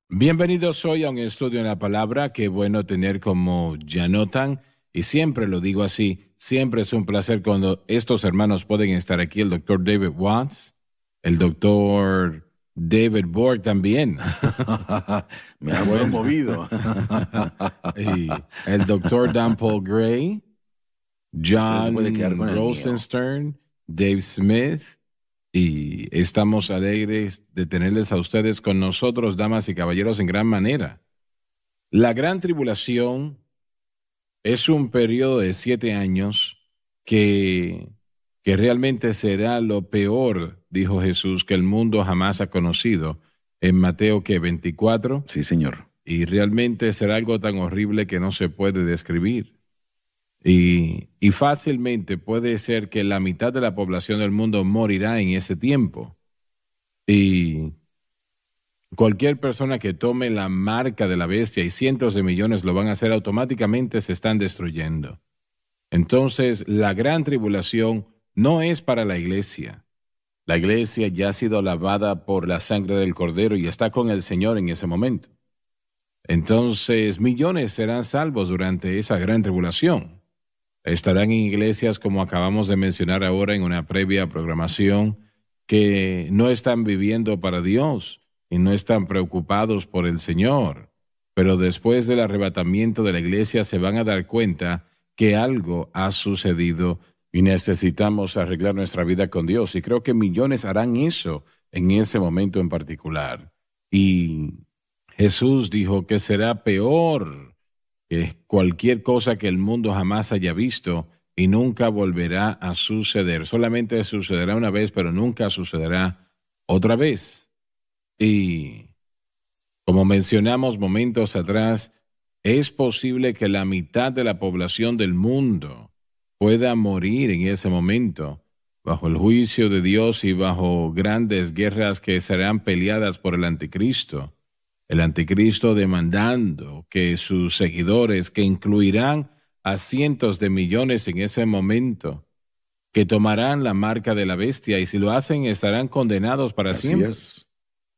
Bienvenidos hoy a un estudio en la palabra. Qué bueno tener como ya notan, y siempre lo digo así, siempre es un placer cuando estos hermanos pueden estar aquí, el doctor David Watts, el doctor David Borg también. Me ha promovido. Y el doctor Dan Paul Gray, Usted se puede quedar John con el mío. Rosenstern, Dave Smith, y estamos alegres de tenerles a ustedes con nosotros, damas y caballeros, en gran manera. La gran tribulación es un periodo de 7 años que realmente será lo peor, dijo Jesús, que el mundo jamás ha conocido. En Mateo que 24, Sí, señor. y realmente será algo tan horrible que no se puede describir. Y fácilmente puede ser que la mitad de la población del mundo morirá en ese tiempo. Y cualquier persona que tome la marca de la bestia, y cientos de millones lo van a hacer automáticamente, se están destruyendo. Entonces, la gran tribulación no es para la iglesia. La iglesia ya ha sido lavada por la sangre del Cordero y está con el Señor en ese momento. Entonces, millones serán salvos durante esa gran tribulación. Estarán en iglesias, como acabamos de mencionar ahora en una previa programación, que no están viviendo para Dios y no están preocupados por el Señor. Pero después del arrebatamiento de la iglesia se van a dar cuenta que algo ha sucedido y necesitamos arreglar nuestra vida con Dios. Y creo que millones harán eso en ese momento en particular. Y Jesús dijo que será peor que cualquier cosa que el mundo jamás haya visto y nunca volverá a suceder. Solamente sucederá una vez, pero nunca sucederá otra vez. Y como mencionamos momentos atrás, es posible que la mitad de la población del mundo pueda morir en ese momento, bajo el juicio de Dios y bajo grandes guerras que serán peleadas por el anticristo. El anticristo demandando que sus seguidores, que incluirán a cientos de millones en ese momento, que tomarán la marca de la bestia, y si lo hacen estarán condenados para Así siempre. es.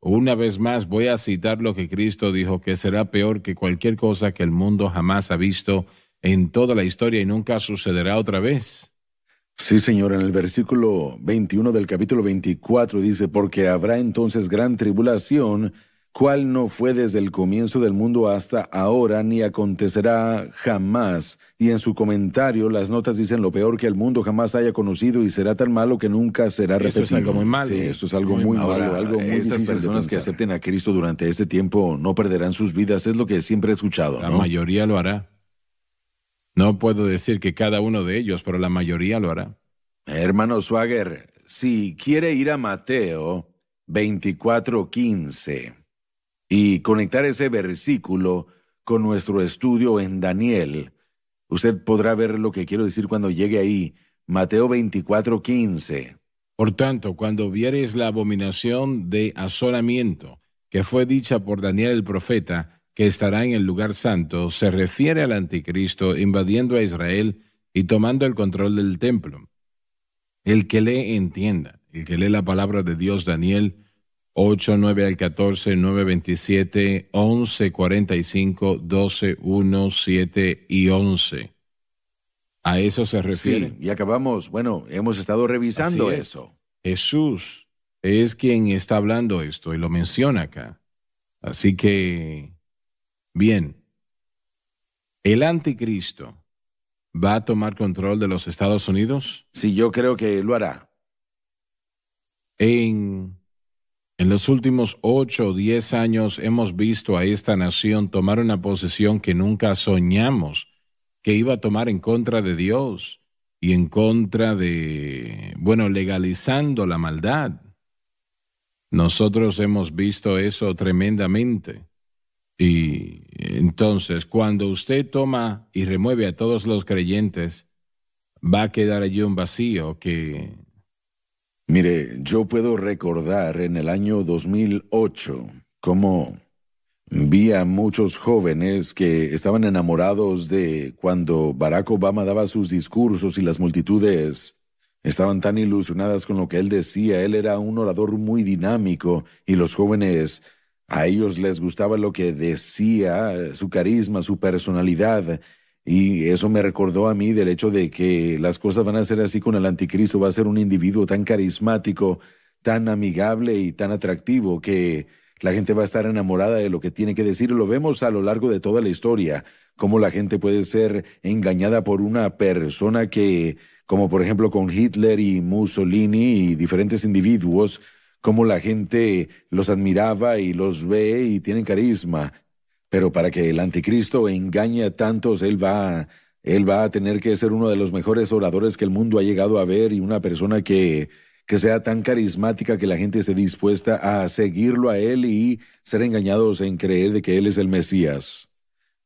Una vez más voy a citar lo que Cristo dijo, que será peor que cualquier cosa que el mundo jamás ha visto en toda la historia y nunca sucederá otra vez. Sí, señor. En el versículo 21 del capítulo 24 dice, porque habrá entonces gran tribulación, cual no fue desde el comienzo del mundo hasta ahora, ni acontecerá jamás. Y en su comentario, las notas dicen lo peor que el mundo jamás haya conocido y será tan malo que nunca será repetido. Eso es algo muy malo. Sí, esto es algo muy malo, Ahora, algo muy esas difícil de personas que pensar. Acepten a Cristo durante este tiempo no perderán sus vidas, es lo que siempre he escuchado, La ¿no? mayoría lo hará. No puedo decir que cada uno de ellos, pero la mayoría lo hará. Hermano Swagger, si quiere ir a Mateo 24:15 y conectar ese versículo con nuestro estudio en Daniel, usted podrá ver lo que quiero decir cuando llegue ahí. Mateo 24:15. Por tanto, cuando viereis la abominación de asolamiento que fue dicha por Daniel el profeta, que estará en el lugar santo, se refiere al anticristo invadiendo a Israel y tomando el control del templo. El que lee entienda, el que lee la palabra de Dios, Daniel 8, 9 al 14, 9, 27, 11, 45, 12, 1, 7 y 11. ¿A eso se refiere? Sí, y acabamos, hemos estado revisando Así es. eso. Jesús es quien está hablando esto y lo menciona acá. Así que, bien, el anticristo va a tomar control de los Estados Unidos. Sí, yo creo que lo hará. En los últimos 8 o 10 años hemos visto a esta nación tomar una posición que nunca soñamos que iba a tomar en contra de Dios y en contra de, legalizando la maldad. Nosotros hemos visto eso tremendamente. Y entonces, cuando usted toma y remueve a todos los creyentes, va a quedar allí un vacío que... Mire, yo puedo recordar en el año 2008 cómo vi a muchos jóvenes que estaban enamorados de cuando Barack Obama daba sus discursos y las multitudes estaban tan ilusionadas con lo que él decía. Él era un orador muy dinámico y los jóvenes A ellos les gustaba lo que decía, su carisma, su personalidad. Y eso me recordó a mí del hecho de que las cosas van a ser así con el anticristo. Va a ser un individuo tan carismático, tan amigable y tan atractivo que la gente va a estar enamorada de lo que tiene que decir. Lo vemos a lo largo de toda la historia, cómo la gente puede ser engañada por una persona que, como por ejemplo con Hitler y Mussolini y diferentes individuos, cómo la gente los admiraba y los ve y tienen carisma. Pero para que el anticristo engañe a tantos, él va a tener que ser uno de los mejores oradores que el mundo ha llegado a ver y una persona que sea tan carismática que la gente esté dispuesta a seguirlo a él y ser engañados en creer de que él es el Mesías.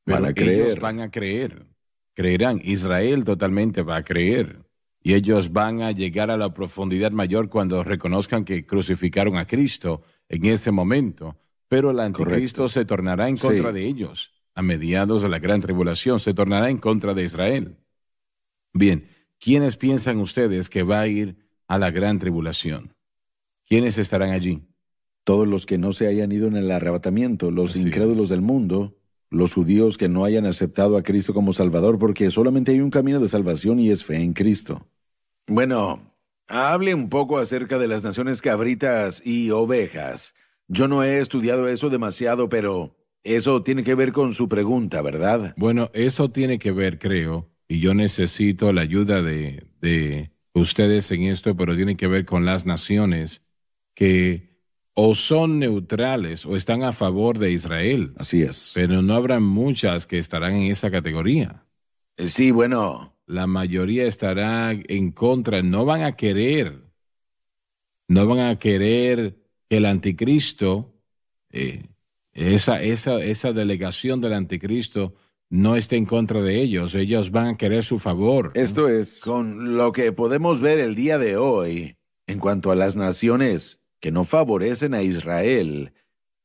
Van Pero a ellos creer. van a creer, creerán. Israel totalmente va a creer. Y ellos van a llegar a la profundidad mayor cuando reconozcan que crucificaron a Cristo en ese momento. Pero el anticristo Correcto. se tornará en contra Sí. de ellos. A mediados de la gran tribulación se tornará en contra de Israel. Bien, ¿quiénes piensan ustedes que va a ir a la gran tribulación? ¿Quiénes estarán allí? Todos los que no se hayan ido en el arrebatamiento, los Así incrédulos es. del mundo, los judíos que no hayan aceptado a Cristo como Salvador, porque solamente hay un camino de salvación y es fe en Cristo. Bueno, hable un poco acerca de las naciones cabritas y ovejas. Yo no he estudiado eso demasiado, pero eso tiene que ver con su pregunta, ¿verdad? Bueno, eso tiene que ver, creo, y yo necesito la ayuda de ustedes en esto, pero tiene que ver con las naciones que o son neutrales o están a favor de Israel, Así es. pero no habrá muchas que estarán en esa categoría. Sí, bueno, La mayoría estará en contra, no van a querer que el anticristo, eh, esa delegación del anticristo no esté en contra de ellos van a querer su favor, ¿no? esto es con lo que podemos ver el día de hoy en cuanto a las naciones que no favorecen a Israel.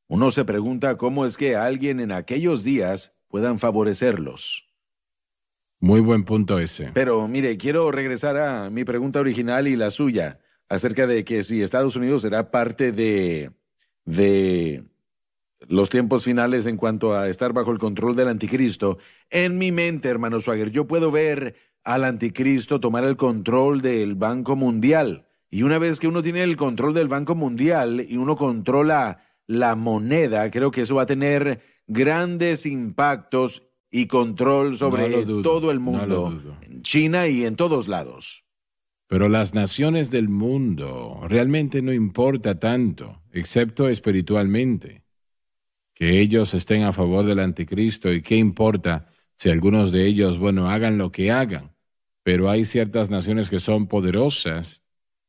Uno se pregunta cómo es que alguien en aquellos días puedan favorecerlos. Muy buen punto ese. Pero mire, quiero regresar a mi pregunta original y la suya, acerca de que si Estados Unidos será parte de los tiempos finales en cuanto a estar bajo el control del anticristo. En mi mente, hermano Swagger, yo puedo ver al anticristo tomar el control del Banco Mundial. Y una vez que uno tiene el control del Banco Mundial y uno controla la moneda, creo que eso va a tener grandes impactos y control No sobre lo dudo, todo el no lo mundo, dudo. en China y en todos lados. Pero las naciones del mundo realmente no importa tanto, excepto espiritualmente, que ellos estén a favor del anticristo y qué importa si algunos de ellos, bueno, hagan lo que hagan. Pero hay ciertas naciones que son poderosas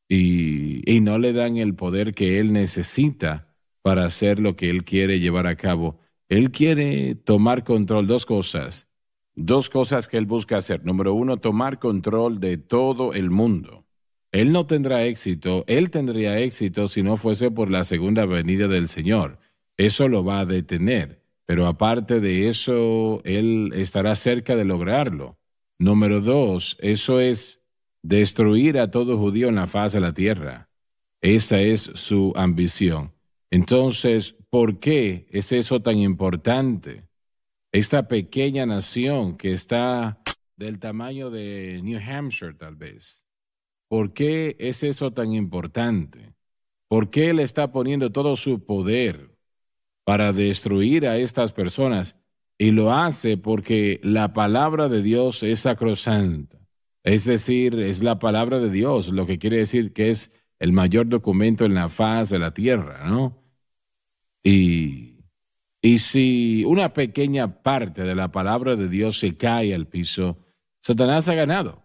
y no le dan el poder que él necesita para hacer lo que él quiere llevar a cabo. Él quiere tomar control, dos cosas que él busca hacer. Número uno, tomar control de todo el mundo. Él no tendrá éxito, él tendría éxito si no fuese por la segunda venida del Señor. Eso lo va a detener, pero aparte de eso, él estará cerca de lograrlo. Número dos, eso es destruir a todo judío en la faz de la tierra. Esa es su ambición. Entonces, ¿por qué es eso tan importante? Esta pequeña nación que está del tamaño de New Hampshire, tal vez. ¿Por qué es eso tan importante? ¿Por qué él está poniendo todo su poder para destruir a estas personas? Y lo hace porque la palabra de Dios es sacrosanta. Es decir, es la palabra de Dios, lo que quiere decir que es el mayor documento en la faz de la tierra, ¿no? Y, y si una pequeña parte de la palabra de Dios se cae al piso, Satanás ha ganado.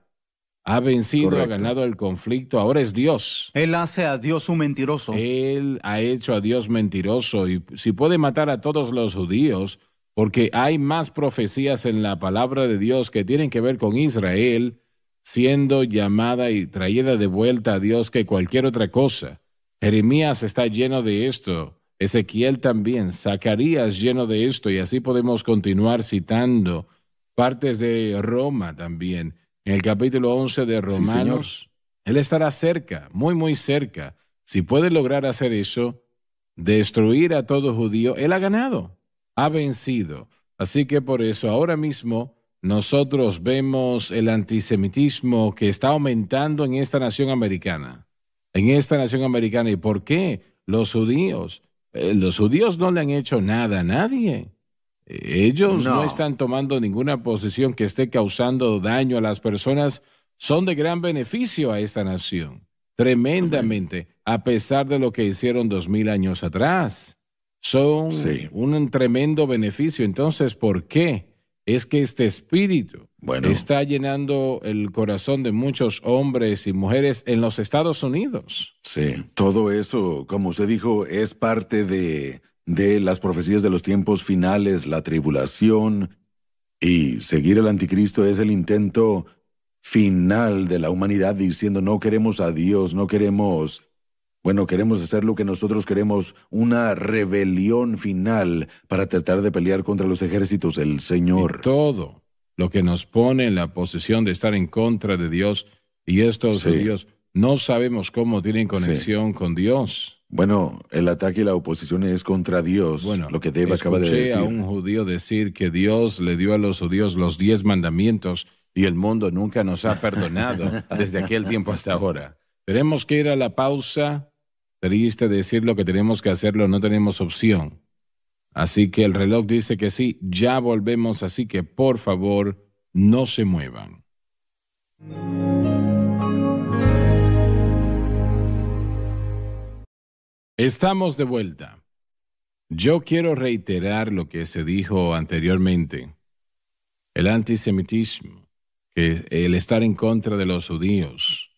Ha vencido, ha Correcto. ganado el conflicto, ahora es Dios. Él hace a Dios un mentiroso. Él ha hecho a Dios mentiroso y si puede matar a todos los judíos, porque hay más profecías en la palabra de Dios que tienen que ver con Israel siendo llamada y traída de vuelta a Dios que cualquier otra cosa. Jeremías está lleno de esto, Ezequiel también, Zacarías lleno de esto y así podemos continuar citando partes de Roma también. En el capítulo 11 de Sí, señor. Romanos, él estará cerca, muy, muy cerca. Si puede lograr hacer eso, destruir a todo judío, él ha ganado, ha vencido. Así que por eso ahora mismo nosotros vemos el antisemitismo que está aumentando en esta nación americana. En esta nación americana. ¿Y por qué? Los judíos no le han hecho nada a nadie. Ellos no están tomando ninguna posición que esté causando daño a las personas. Son de gran beneficio a esta nación. Tremendamente, a pesar de lo que hicieron 2000 años atrás. Son un tremendo beneficio. Entonces, ¿por qué? Es que este espíritu está llenando el corazón de muchos hombres y mujeres en los Estados Unidos. Sí, todo eso, como usted dijo, es parte de las profecías de los tiempos finales, la tribulación, y seguir al anticristo es el intento final de la humanidad diciendo no queremos a Dios, no queremos... Bueno, queremos hacer lo que nosotros queremos, una rebelión final para tratar de pelear contra los ejércitos del Señor. Y todo lo que nos pone en la posición de estar en contra de Dios, y estos judíos no sabemos cómo tienen conexión con Dios. Bueno, el ataque y la oposición es contra Dios, lo que Dave acaba de decir. Escuché a un judío decir que Dios le dio a los judíos los 10 mandamientos y el mundo nunca nos ha perdonado desde aquel tiempo hasta ahora. Tenemos que ir a la pausa. Triste decir lo que tenemos que hacerlo, no tenemos opción. Así que el reloj dice que sí, ya volvemos, así que por favor, no se muevan. Estamos de vuelta. Yo quiero reiterar lo que se dijo anteriormente. El antisemitismo, que el estar en contra de los judíos.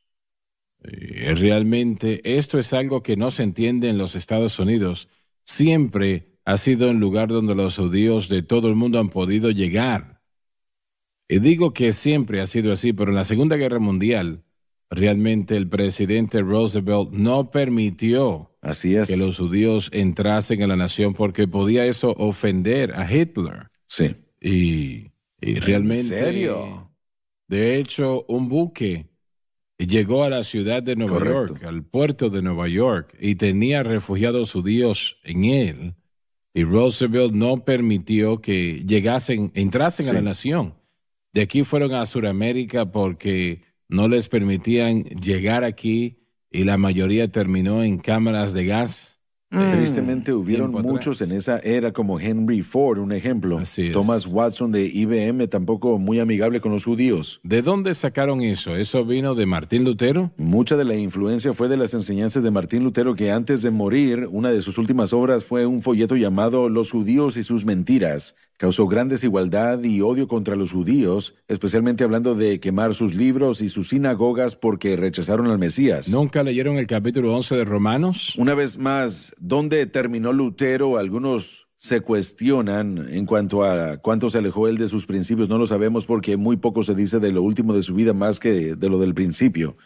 Realmente esto es algo que no se entiende en los Estados Unidos. Siempre ha sido un lugar donde los judíos de todo el mundo han podido llegar. Y digo que siempre ha sido así, pero en la Segunda Guerra Mundial, realmente el presidente Roosevelt no permitió que los judíos entrasen a la nación porque podía eso ofender a Hitler. Sí. Y realmente... ¿En serio? De hecho, un buque llegó a la ciudad de Nueva York, al puerto de Nueva York, y tenía refugiados judíos en él. Y Roosevelt no permitió que entrasen a la nación. De aquí fueron a Sudamérica porque no les permitían llegar aquí y la mayoría terminó en cámaras de gas. Tristemente hubieron muchos en esa era como Henry Ford, un ejemplo. Así es. Thomas Watson de IBM, tampoco muy amigable con los judíos. ¿De dónde sacaron eso? ¿Eso vino de Martín Lutero? Mucha de la influencia fue de las enseñanzas de Martín Lutero, que antes de morir, una de sus últimas obras fue un folleto llamado Los judíos y sus mentiras. Causó gran desigualdad y odio contra los judíos, especialmente hablando de quemar sus libros y sus sinagogas porque rechazaron al Mesías. ¿Nunca leyeron el capítulo 11 de Romanos? Una vez más, ¿dónde terminó Lutero? Algunos se cuestionan en cuanto a cuánto se alejó él de sus principios. No lo sabemos porque muy poco se dice de lo último de su vida más que de lo del principio.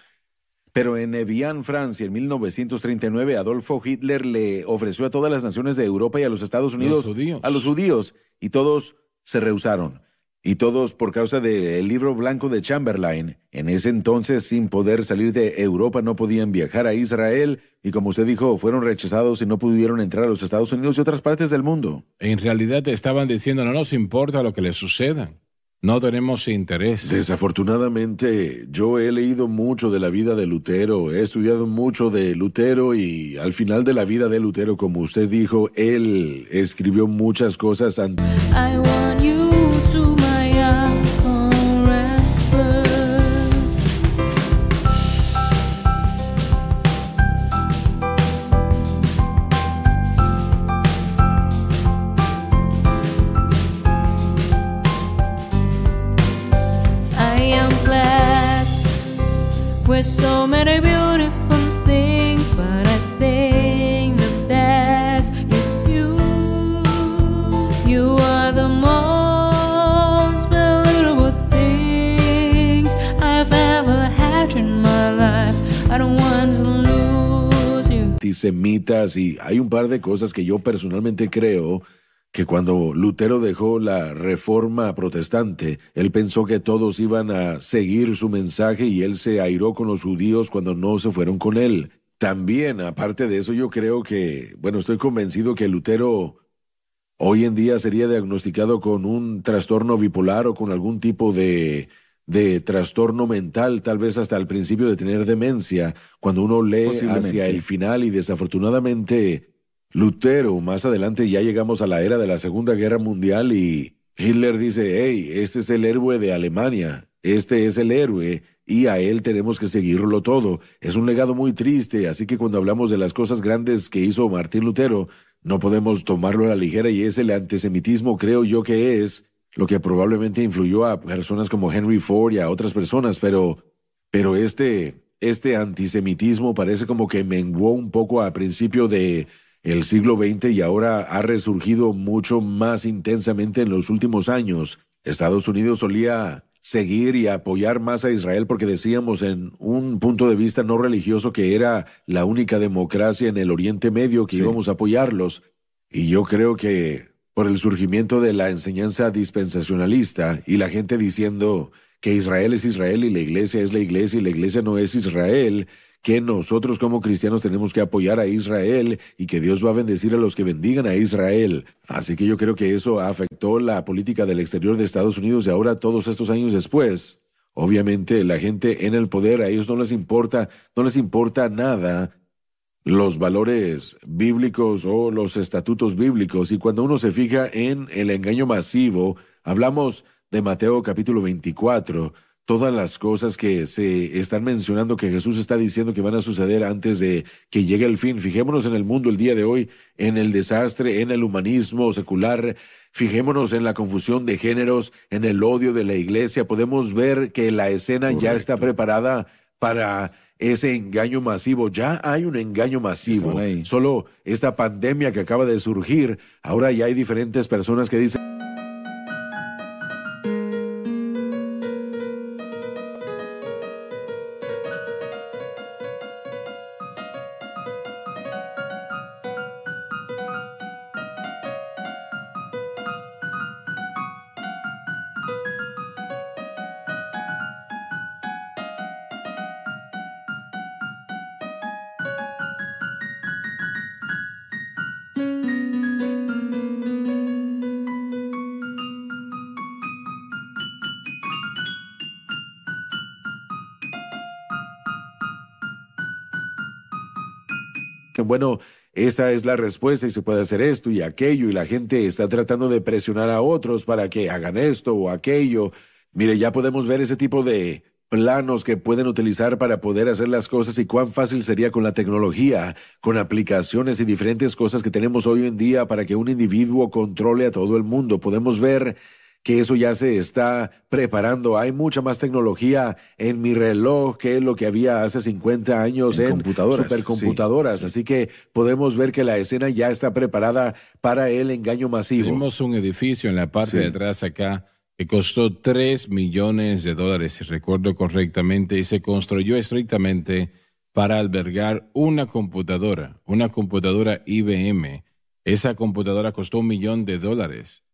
Pero en Evian, Francia, en 1939, Adolfo Hitler le ofreció a todas las naciones de Europa y a los Estados Unidos, a los judíos, y todos se rehusaron. Y todos por causa del libro blanco de Chamberlain. En ese entonces, sin poder salir de Europa, no podían viajar a Israel, y como usted dijo, fueron rechazados y no pudieron entrar a los Estados Unidos y otras partes del mundo. En realidad estaban diciendo, no nos importa lo que les suceda. No tenemos interés. Desafortunadamente, yo he leído mucho de la vida de Lutero, he estudiado mucho de Lutero y al final de la vida de Lutero, como usted dijo, él escribió muchas cosas antes. I want you to my arms forever. I am blessed with so many beautiful things, but I think the best is you. You are the most valuable things I've ever had in my life. I don't want to lose you. Antisemitas, y hay un par de cosas que yo personalmente creo que cuando Lutero dejó la reforma protestante, él pensó que todos iban a seguir su mensaje y él se airó con los judíos cuando no se fueron con él. También, aparte de eso, yo creo que, bueno, estoy convencido que Lutero hoy en día sería diagnosticado con un trastorno bipolar o con algún tipo de trastorno mental, tal vez hasta al principio de tener demencia, cuando uno lee hacia el final y desafortunadamente Lutero, más adelante ya llegamos a la era de la Segunda Guerra Mundial y Hitler dice, hey, este es el héroe de Alemania, este es el héroe y a él tenemos que seguirlo todo. Es un legado muy triste, así que cuando hablamos de las cosas grandes que hizo Martín Lutero, no podemos tomarlo a la ligera y es el antisemitismo, creo yo que es lo que probablemente influyó a personas como Henry Ford y a otras personas, pero este antisemitismo parece como que menguó un poco a principio de el siglo XX y ahora ha resurgido mucho más intensamente en los últimos años. Estados Unidos solía seguir y apoyar más a Israel porque decíamos en un punto de vista no religioso que era la única democracia en el Oriente Medio que íbamos a apoyarlos. Y yo creo que por el surgimiento de la enseñanza dispensacionalista y la gente diciendo que Israel es Israel y la iglesia es la iglesia y la iglesia no es Israel, que nosotros como cristianos tenemos que apoyar a Israel y que Dios va a bendecir a los que bendigan a Israel. Así que yo creo que eso afectó la política del exterior de Estados Unidos y ahora todos estos años después, obviamente la gente en el poder, a ellos no les importa nada los valores bíblicos o los estatutos bíblicos. Y cuando uno se fija en el engaño masivo, hablamos de Mateo capítulo 24, todas las cosas que se están mencionando que Jesús está diciendo que van a suceder antes de que llegue el fin. Fijémonos en el mundo el día de hoy, en el desastre, en el humanismo secular. Fijémonos en la confusión de géneros, en el odio de la iglesia. Podemos ver que la escena ya está preparada para ese engaño masivo. Ya hay un engaño masivo. Solo esta pandemia que acaba de surgir, ahora ya hay diferentes personas que dicen bueno, esa es la respuesta y se puede hacer esto y aquello y la gente está tratando de presionar a otros para que hagan esto o aquello. Mire, ya podemos ver ese tipo de planos que pueden utilizar para poder hacer las cosas y cuán fácil sería con la tecnología, con aplicaciones y diferentes cosas que tenemos hoy en día para que un individuo controle a todo el mundo. Podemos ver que eso ya se está preparando. Hay mucha más tecnología en mi reloj que lo que había hace 50 años en supercomputadoras. Sí. Así que podemos ver que la escena ya está preparada para el engaño masivo. Tenemos un edificio en la parte de atrás acá que costó $3 millones, si recuerdo correctamente, y se construyó estrictamente para albergar una computadora IBM. Esa computadora costó $1 millón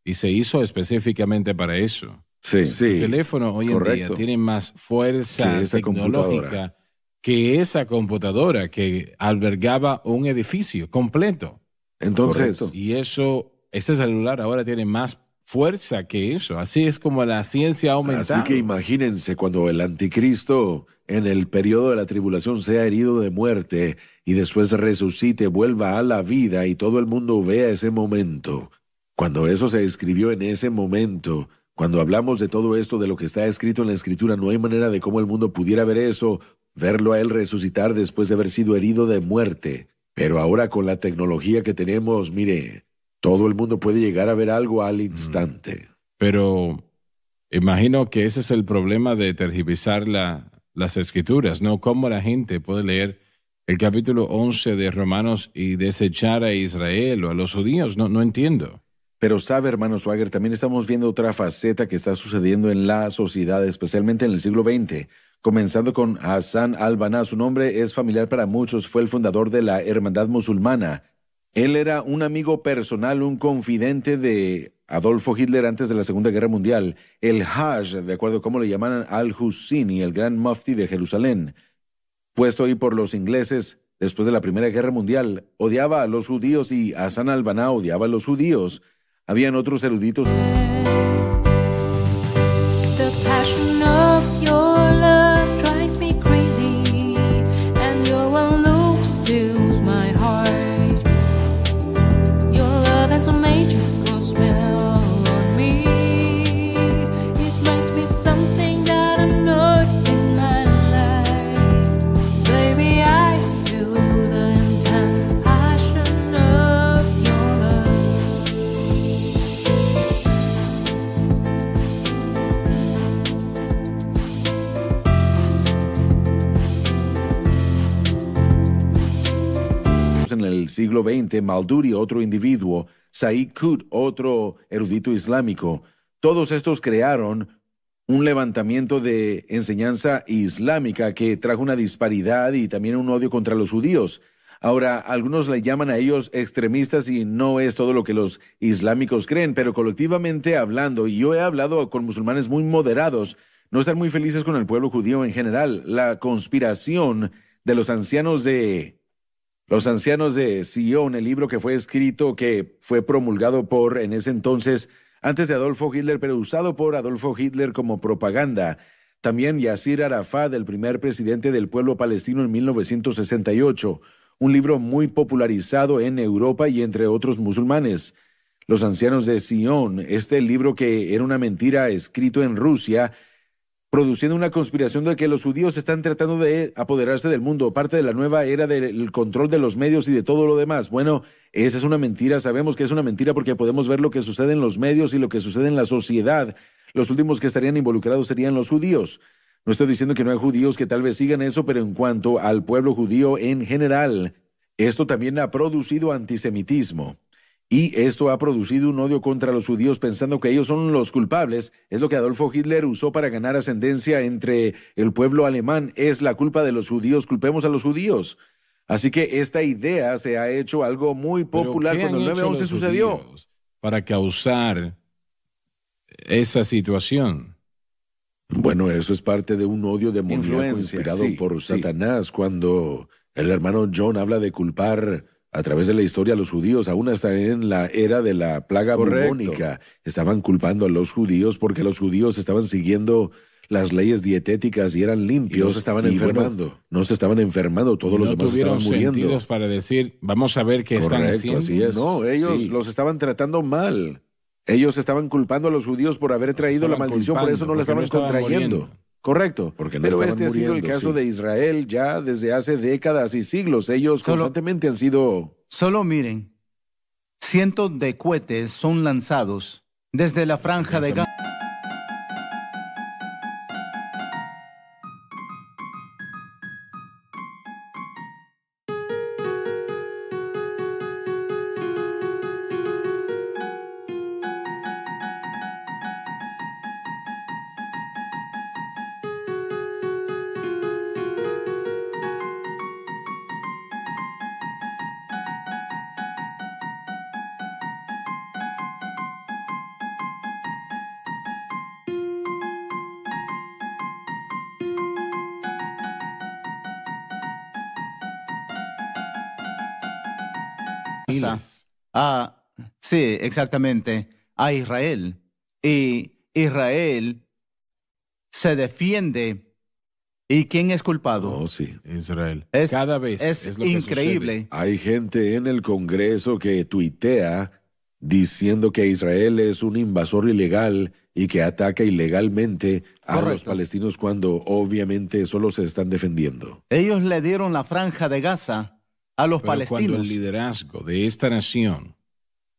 y se hizo específicamente para eso. Sí. El teléfono hoy en día tiene más fuerza tecnológica que esa computadora que albergaba un edificio completo. Entonces, y ese celular ahora tiene más fuerza que eso. Así es como la ciencia ha aumentado. Así que imagínense cuando el anticristo en el periodo de la tribulación sea herido de muerte y después resucite, vuelva a la vida y todo el mundo vea ese momento. Cuando eso se escribió en ese momento, cuando hablamos de todo esto, de lo que está escrito en la Escritura, no hay manera de cómo el mundo pudiera ver eso, verlo a él resucitar después de haber sido herido de muerte. Pero ahora con la tecnología que tenemos, mire, todo el mundo puede llegar a ver algo al instante. Pero imagino que ese es el problema de tergiversar las Escrituras, ¿no? Cómo la gente puede leer el capítulo 11 de Romanos y desechar a Israel o a los judíos. No entiendo. Pero sabe, hermano Swagger, también estamos viendo otra faceta que está sucediendo en la sociedad, especialmente en el siglo XX, comenzando con Hassan al-Banna. Su nombre es familiar para muchos, fue el fundador de la Hermandad Musulmana. Él era un amigo personal, un confidente de Adolfo Hitler antes de la Segunda Guerra Mundial, el Hajj, de acuerdo a cómo le llaman al-Husini, el gran mufti de Jerusalén, puesto ahí por los ingleses después de la Primera Guerra Mundial, odiaba a los judíos y Hassan al-Banna odiaba a los judíos. Habían otros eruditos. The passion of your love drives me crazy, and your one look steals my heart. Your love has a magical spell on me. It makes me something that I'm not in my life. Baby, I feel the intense passion of your love. En el siglo XX, Malduri, otro individuo, Said Qutb, otro erudito islámico, todos estos crearon un levantamiento de enseñanza islámica que trajo una disparidad y también un odio contra los judíos. Ahora, algunos le llaman a ellos extremistas y no es todo lo que los islámicos creen, pero colectivamente hablando, y yo he hablado con musulmanes muy moderados, no están muy felices con el pueblo judío en general. La conspiración de los ancianos de Sion, el libro que fue escrito, que fue promulgado por, en ese entonces, antes de Adolfo Hitler, pero usado por Adolfo Hitler como propaganda. También Yasir Arafat, el primer presidente del pueblo palestino en 1968, un libro muy popularizado en Europa y entre otros musulmanes. Los ancianos de Sion, este libro que era una mentira escrito en Rusia, produciendo una conspiración de que los judíos están tratando de apoderarse del mundo, parte de la nueva era del control de los medios y de todo lo demás. Bueno, esa es una mentira, sabemos que es una mentira porque podemos ver lo que sucede en los medios y lo que sucede en la sociedad. Los últimos que estarían involucrados serían los judíos. No estoy diciendo que no hay judíos que tal vez sigan eso, pero en cuanto al pueblo judío en general, esto también ha producido antisemitismo. Y esto ha producido un odio contra los judíos pensando que ellos son los culpables. Es lo que Adolfo Hitler usó para ganar ascendencia entre el pueblo alemán. Es la culpa de los judíos, culpemos a los judíos. Así que esta idea se ha hecho algo muy popular cuando el 9/11 sucedió. Para causar esa situación. Bueno, eso es parte de un odio demoníaco inspirado por Satanás. Cuando el hermano John habla de culpar a través de la historia a los judíos, aún hasta en la era de la plaga bubónica, estaban culpando a los judíos porque los judíos estaban siguiendo las leyes dietéticas y eran limpios. Y no se estaban enfermando. Bueno, no se estaban enfermando, todos los demás estaban muriendo. No tuvieron para decir, vamos a ver qué están haciendo. Así es. No, ellos los estaban tratando mal. Ellos estaban culpando a los judíos por haber traído la maldición, por eso no la estaban contrayendo. Muriendo. Correcto, pero este ha sido el caso de Israel ya desde hace décadas y siglos. Ellos constantemente han sido... Solo miren, cientos de cohetes son lanzados desde la franja de Gaza. Sí, exactamente, a Israel. Y Israel se defiende. ¿Y quién es culpado? Oh, sí. Israel. Cada vez es lo increíble. Que hay gente en el Congreso que tuitea diciendo que Israel es un invasor ilegal y que ataca ilegalmente a los palestinos cuando obviamente solo se están defendiendo. Ellos le dieron la franja de Gaza a los palestinos. Cuando el liderazgo de esta nación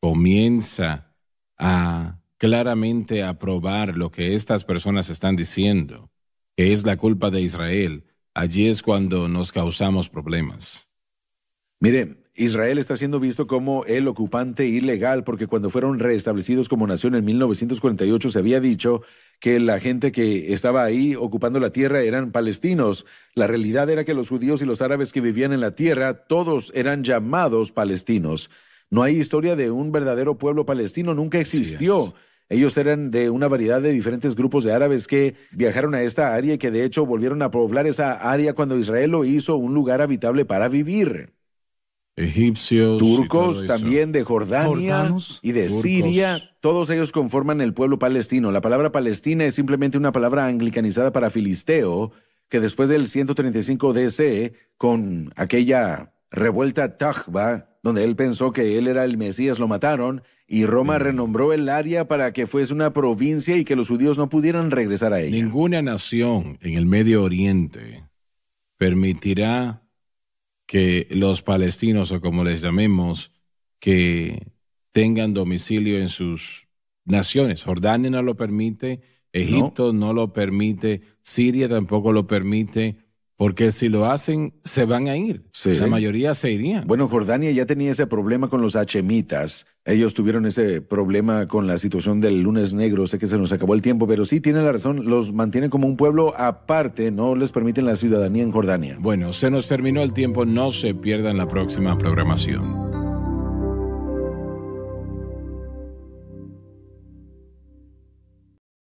comienza a claramente aprobar lo que estas personas están diciendo, que es la culpa de Israel, allí es cuando nos causamos problemas. Mire, Israel está siendo visto como el ocupante ilegal porque cuando fueron reestablecidos como nación en 1948 se había dicho que la gente que estaba ahí ocupando la tierra eran palestinos. La realidad era que los judíos y los árabes que vivían en la tierra, todos eran llamados palestinos. No hay historia de un verdadero pueblo palestino, nunca existió. Ellos eran de una variedad de diferentes grupos de árabes que viajaron a esta área y que de hecho volvieron a poblar esa área cuando Israel lo hizo un lugar habitable para vivir. Egipcios, Turcos también de Jordania Jordanos, y de turcos. Siria, todos ellos conforman el pueblo palestino. La palabra Palestina es simplemente una palabra anglicanizada para filisteo, que después del 135 DC, con aquella revuelta Tajba, donde él pensó que él era el Mesías, lo mataron, y Roma renombró el área para que fuese una provincia y que los judíos no pudieran regresar a ella. Ninguna nación en el Medio Oriente permitirá que los palestinos, o como les llamemos, que tengan domicilio en sus naciones. Jordania no lo permite, Egipto no lo permite, Siria tampoco lo permite, porque si lo hacen, se van a ir. Sí. La mayoría se irían. Bueno, Jordania ya tenía ese problema con los hachemitas. Ellos tuvieron ese problema con la situación del lunes negro. Sé que se nos acabó el tiempo, pero sí tienen la razón. Los mantienen como un pueblo aparte, no les permiten la ciudadanía en Jordania. Bueno, se nos terminó el tiempo, no se pierdan la próxima programación.